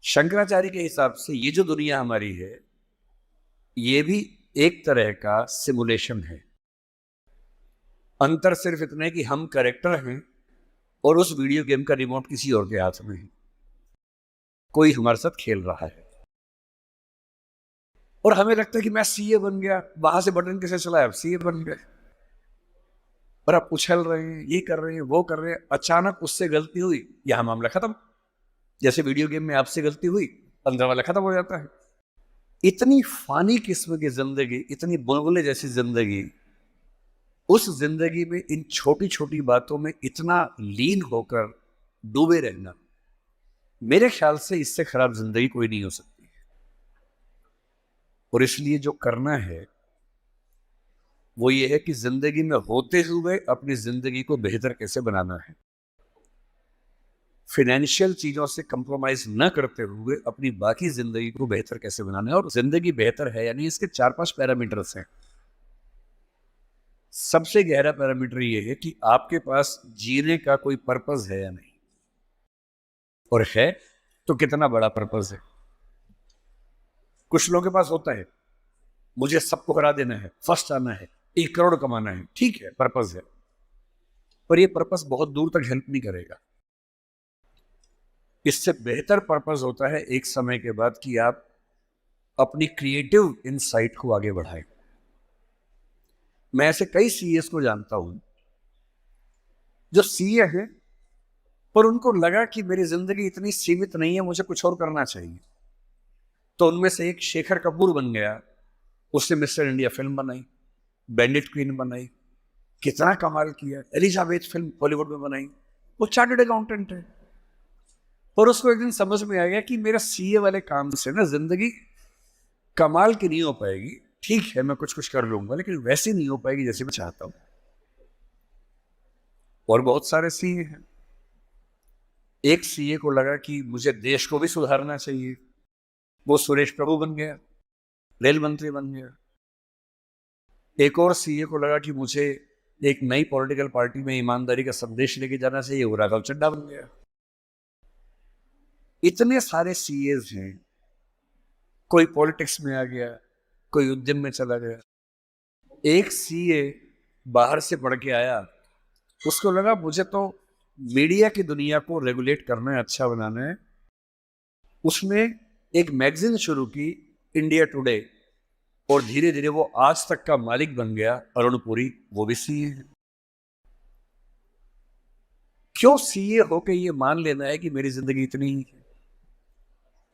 शंकराचार्य के हिसाब से ये जो दुनिया हमारी है, ये भी एक तरह का सिमुलेशन है। अंतर सिर्फ इतना है कि हम कैरेक्टर हैं और उस वीडियो गेम का रिमोट किसी और के हाथ में है। कोई हमारे साथ खेल रहा है और हमें लगता है कि मैं सीए बन गया, वहां से बटन कैसे चलाया, अब सीए बन गए। और आप उछल रहे हैं, ये कर रहे हैं, वो कर रहे हैं, अचानक उससे गलती हुई, यहां मामला खत्म। जैसे वीडियो गेम में आपसे गलती हुई, अंदर वाला खत्म हो जाता है। इतनी फानी किस्म की जिंदगी, इतनी बुलबुले जैसी जिंदगी, उस जिंदगी में इन छोटी छोटी बातों में इतना लीन होकर डूबे रहना, मेरे ख्याल से इससे खराब जिंदगी कोई नहीं हो सकती। और इसलिए जो करना है वो ये है कि जिंदगी में होते हुए अपनी जिंदगी को बेहतर कैसे बनाना है। फाइनेंशियल चीजों से कंप्रोमाइज न करते हुए अपनी बाकी जिंदगी को बेहतर कैसे बनाना है। और जिंदगी बेहतर है यानी इसके 4-5 पैरामीटर्स हैं। सबसे गहरा पैरामीटर ये है कि आपके पास जीने का कोई पर्पस है या नहीं, और है तो कितना बड़ा पर्पस है। कुछ लोगों के पास होता है, मुझे सबको हरा देना है, फर्स्ट आना है, 1 करोड़ कमाना है, ठीक है, पर्पस है, पर ये पर्पस बहुत दूर तक हेल्प नहीं करेगा। इससे बेहतर पर्पस होता है एक समय के बाद कि आप अपनी क्रिएटिव इनसाइट को आगे बढ़ाएं। मैं ऐसे कई सीएस को जानता हूं जो सीए हैं, पर उनको लगा कि मेरी जिंदगी इतनी सीमित नहीं है, मुझे कुछ और करना चाहिए। तो उनमें से एक शेखर कपूर बन गया। उसने मिस्टर इंडिया फिल्म बनाई, बैंडिट क्वीन बनाई, कितना कमाल किया। एलिजाबेथ फिल्म हॉलीवुड में बनाई। वो चार्टर्ड अकाउंटेंट है, पर उसको एक दिन समझ में आ गया कि मेरा सीए वाले काम से ना जिंदगी कमाल की नहीं हो पाएगी। ठीक है, मैं कुछ कुछ कर लूंगा, लेकिन वैसी नहीं हो पाएगी जैसे मैं चाहता हूं। और बहुत सारे सीए हैं। एक सीए को लगा कि मुझे देश को भी सुधारना चाहिए, वो सुरेश प्रभु बन गया, रेल मंत्री बन गया। एक और सीए को लगा कि मुझे एक नई पॉलिटिकल पार्टी में ईमानदारी का संदेश लेके जाना चाहिए, वो राघव चड्ढा बन गया। इतने सारे सीएस हैं। कोई पॉलिटिक्स में आ गया, कोई उद्यम में चला गया। एक सीए बाहर से पढ़ के आया, उसको लगा मुझे तो मीडिया की दुनिया को रेगुलेट करना है, अच्छा बनाना है। उसने एक मैगजीन शुरू की, इंडिया टुडे, और धीरे धीरे वो आज तक का मालिक बन गया। अरुण पुरी, वो भी सीए है। क्यों सीए होके ये मान लेना है कि मेरी जिंदगी इतनी ही है।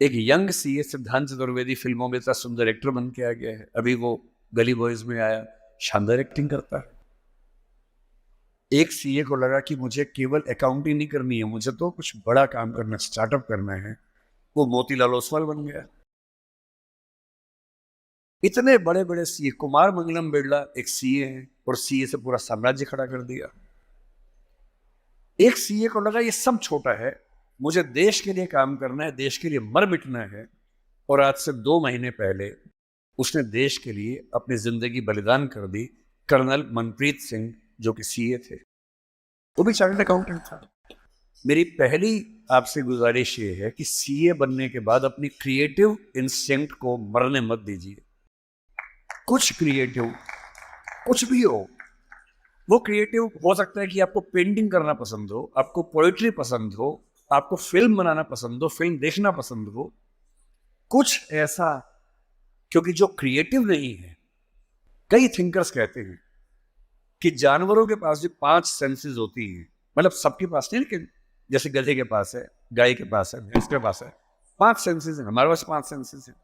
एक यंग सीए सिद्धांत चतुर्वेदी फिल्मों में इतना सुंदर एक्टर बन के आ गया है। अभी वो गली बॉयज में आया, शानदार एक्टिंग करता है। एक सीए को लगा कि मुझे केवल अकाउंटिंग नहीं करनी है, मुझे तो कुछ बड़ा काम करना, स्टार्टअप करना है, वो मोतीलाल ओसवाल बन गया। इतने बड़े बड़े सीए, कुमार मंगलम बिरला एक सीए है और सीए से पूरा साम्राज्य खड़ा कर दिया। एक सीए को लगा ये सब छोटा है, मुझे देश के लिए काम करना है, देश के लिए मर मिटना है। और आज से 2 महीने पहले उसने देश के लिए अपनी जिंदगी बलिदान कर दी। कर्नल मनप्रीत सिंह, जो कि सीए थे, वो भी चार्टर्ड अकाउंटेंट था। मेरी पहली आपसे गुजारिश ये है कि सीए बनने के बाद अपनी क्रिएटिव इंस्टिंक्ट को मरने मत दीजिए। कुछ क्रिएटिव, कुछ भी हो, वो क्रिएटिव हो सकता है कि आपको पेंटिंग करना पसंद हो, आपको पोएट्री पसंद हो, आपको फिल्म बनाना पसंद हो, फिल्म देखना पसंद हो, कुछ ऐसा। क्योंकि जो क्रिएटिव नहीं है, कई थिंकर्स कहते हैं कि जानवरों के पास जो 5 सेंसेस होती हैं, मतलब सबके पास नहीं, लेकिन जैसे गधे के पास है, गाय के पास है, भैंस के पास है, 5 सेंसेस हैं, हमारे पास 5 सेंसेस हैं।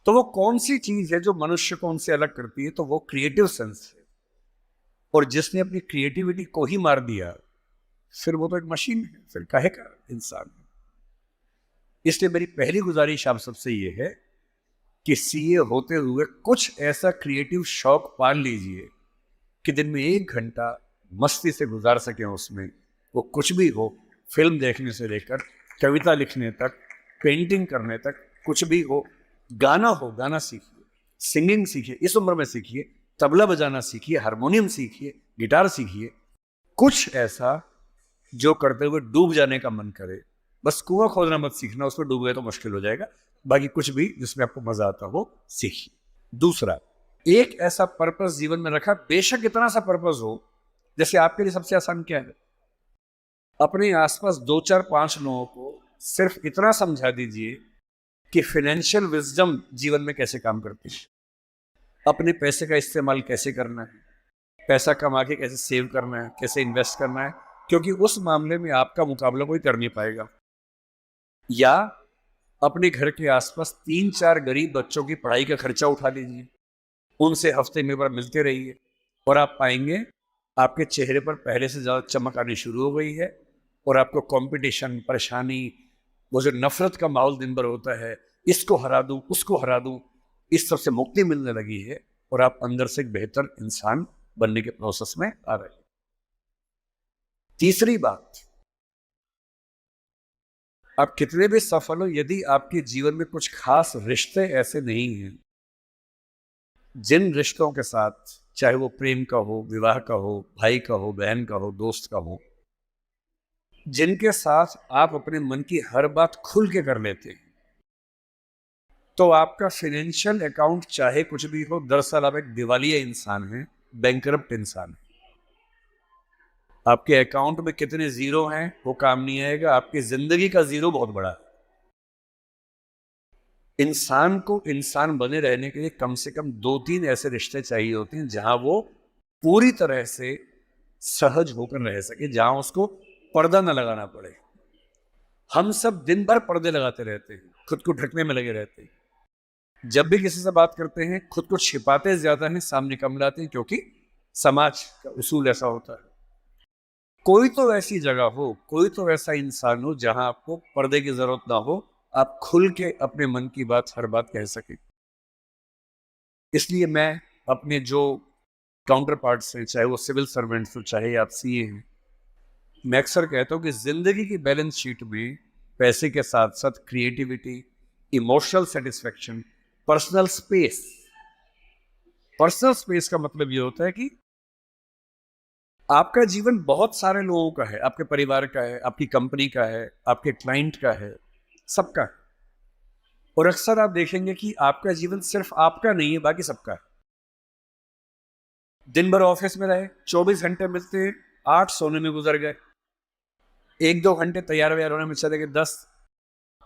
तो वो कौन सी चीज है जो मनुष्य को उनसे अलग करती है? तो वो क्रिएटिव सेंस है। और जिसने अपनी क्रिएटिविटी को ही मार दिया, फिर वो तो एक मशीन है, फिर काहे का इंसान है। इसलिए मेरी पहली गुजारिश आप सबसे ये है कि सीए होते हुए कुछ ऐसा क्रिएटिव शौक पाल लीजिए कि दिन में 1 घंटा मस्ती से गुजार सकें उसमें। वो कुछ भी हो, फिल्म देखने से लेकर कविता लिखने तक, पेंटिंग करने तक, कुछ भी हो। गाना हो, गाना सीखिए, सिंगिंग सीखिए, इस उम्र में सीखिए, तबला बजाना सीखिए, हारमोनियम सीखिए, गिटार सीखिए। कुछ ऐसा जो करते हुए डूब जाने का मन करे, बस कुआं खोदना मत सीखना, उसमें डूब गए तो मुश्किल हो जाएगा। बाकी कुछ भी जिसमें आपको मजा आता हो सीखिए। दूसरा, एक ऐसा पर्पस जीवन में रखा, बेशक इतना सा पर्पस हो, जैसे आपके लिए सबसे आसान क्या है, अपने आसपास 2 4 5 लोगों को सिर्फ इतना समझा दीजिए कि फाइनेंशियल विजडम जीवन में कैसे काम करती है, अपने पैसे का इस्तेमाल कैसे करना है, पैसा कमा के कैसे सेव करना है, कैसे इन्वेस्ट करना है, क्योंकि उस मामले में आपका मुकाबला कोई कर नहीं पाएगा। या अपने घर के आसपास 3 4 गरीब बच्चों की पढ़ाई का खर्चा उठा लीजिए, उनसे हफ्ते में बार मिलते रहिए, और आप पाएंगे आपके चेहरे पर पहले से ज्यादा चमक आनी शुरू हो गई है, और आपको कंपटीशन, परेशानी, वो जो नफरत का माहौल दिन भर होता है, इसको हरा दूं उसको हरा दूं, इस सब से मुक्ति मिलने लगी है, और आप अंदर से एक बेहतर इंसान बनने के प्रोसेस में आ रहे हैं। तीसरी बात, आप कितने भी सफल हो, यदि आपके जीवन में कुछ खास रिश्ते ऐसे नहीं हैं, जिन रिश्तों के साथ, चाहे वो प्रेम का हो, विवाह का हो, भाई का हो, बहन का हो, दोस्त का हो, जिनके साथ आप अपने मन की हर बात खुल के कर लेते हैं, तो आपका फाइनेंशियल अकाउंट चाहे कुछ भी हो, दरअसल आप एक दिवालिया इंसान हैं, बैंकरप्ट इंसान हैं। आपके अकाउंट में कितने जीरो हैं वो काम नहीं आएगा, आपकी जिंदगी का जीरो बहुत बड़ा है। इंसान को इंसान बने रहने के लिए कम से कम 2 3 ऐसे रिश्ते चाहिए होते हैं जहां वो पूरी तरह से सहज होकर रह सके, जहां उसको पर्दा न लगाना पड़े। हम सब दिन भर पर्दे लगाते रहते हैं, खुद को ढकने में लगे रहते हैं। जब भी किसी से बात करते हैं खुद को छिपाते ज्यादा हैं, सामने कम लाते हैं, क्योंकि समाज का उसूल ऐसा होता है। कोई तो ऐसी जगह हो, कोई तो ऐसा इंसान हो जहां आपको पर्दे की जरूरत ना हो, आप खुल के अपने मन की बात, हर बात कह सके। इसलिए मैं अपने जो काउंटर पार्ट्स हैं, चाहे वो सिविल सर्वेंट्स हो, चाहे आप सीए हैं, मैं अक्सर कहता हूं कि जिंदगी की बैलेंस शीट में पैसे के साथ साथ creativity, emotional satisfaction, personal space. Personal space का मतलब ये होता है कि आपका जीवन बहुत सारे लोगों का है, आपके परिवार का है, आपकी कंपनी का है, आपके क्लाइंट का है, सबका है। और अक्सर आप देखेंगे कि आपका जीवन सिर्फ आपका नहीं है, बाकी सबका है। दिन भर ऑफिस में रहे, 24 घंटे मिलते, 8 सोने में गुजर गए, 1 2 घंटे तैयार व्यार होने में चले गए 10।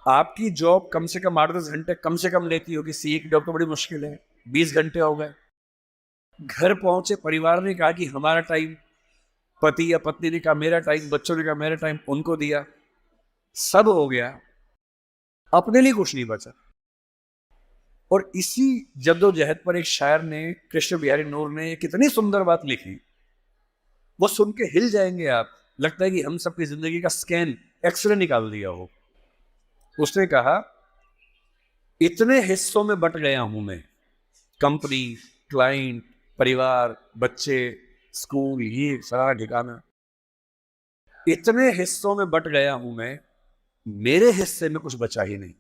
आपकी जॉब कम से कम 8 10 घंटे कम से कम लेती होगी, सीए की जॉब तो बड़ी मुश्किल है, 20 घंटे हो गए। घर पहुंचे, परिवार ने कहा कि हमारा टाइम, पति या पत्नी ने कहा मेरा टाइम, बच्चों ने कहा मेरा टाइम, उनको दिया, सब हो गया, अपने लिए कुछ नहीं बचा। और इसी जद्दोजहद पर एक शायर ने, कृष्ण बिहारी नूर ने, कितनी सुंदर बात लिखी, वो सुन के हिल जाएंगे आप। लगता है कि हम सबकी जिंदगी का स्कैन, एक्सरे निकाल दिया हो। उसने कहा, इतने हिस्सों में बट गया हूं मैं, कंपनी, क्लाइंट, परिवार, बच्चे, स्कूल, ये सारा ठिकाना, इतने हिस्सों में बट गया हूं मैं, मेरे हिस्से में कुछ बचा ही नहीं।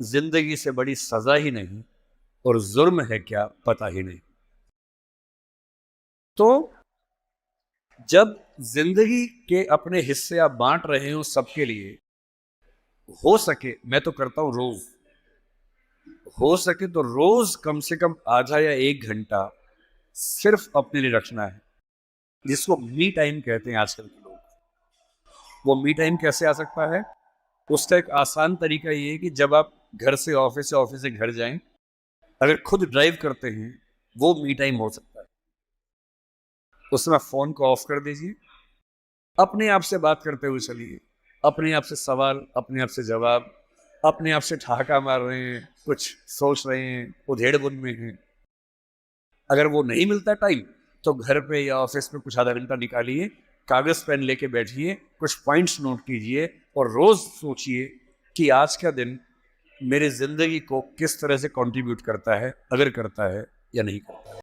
जिंदगी से बड़ी सजा ही नहीं, और जुर्म है क्या पता ही नहीं। तो जब जिंदगी के अपने हिस्से आप बांट रहे हो सबके लिए, हो सके, मैं तो करता हूं रोज, हो सके तो रोज कम से कम आधा या 1 घंटा सिर्फ अपने लिए रखना है, जिसको मी टाइम कहते हैं आजकल के लोग। वो मी टाइम कैसे आ सकता है? उसका एक आसान तरीका ये है कि जब आप घर से ऑफिस या ऑफिस से घर जाएं, अगर खुद ड्राइव करते हैं, वो मी टाइम हो सकता है। उसमें फोन को ऑफ कर दीजिए, अपने आप से बात करते हुए चलिए, अपने आप से सवाल, अपने आप से जवाब, अपने आप से ठहाका मार रहे हैं, कुछ सोच रहे हैं, उधेड़-बुन में हैं। अगर वो नहीं मिलता टाइम, तो घर पे या ऑफिस में कुछ आधा घंटा निकालिए, कागज पेन लेके बैठिए, कुछ पॉइंट्स नोट कीजिए, और रोज सोचिए कि आज का दिन मेरे जिंदगी को किस तरह से कंट्रीब्यूट करता है, अगर करता है या नहीं करता है।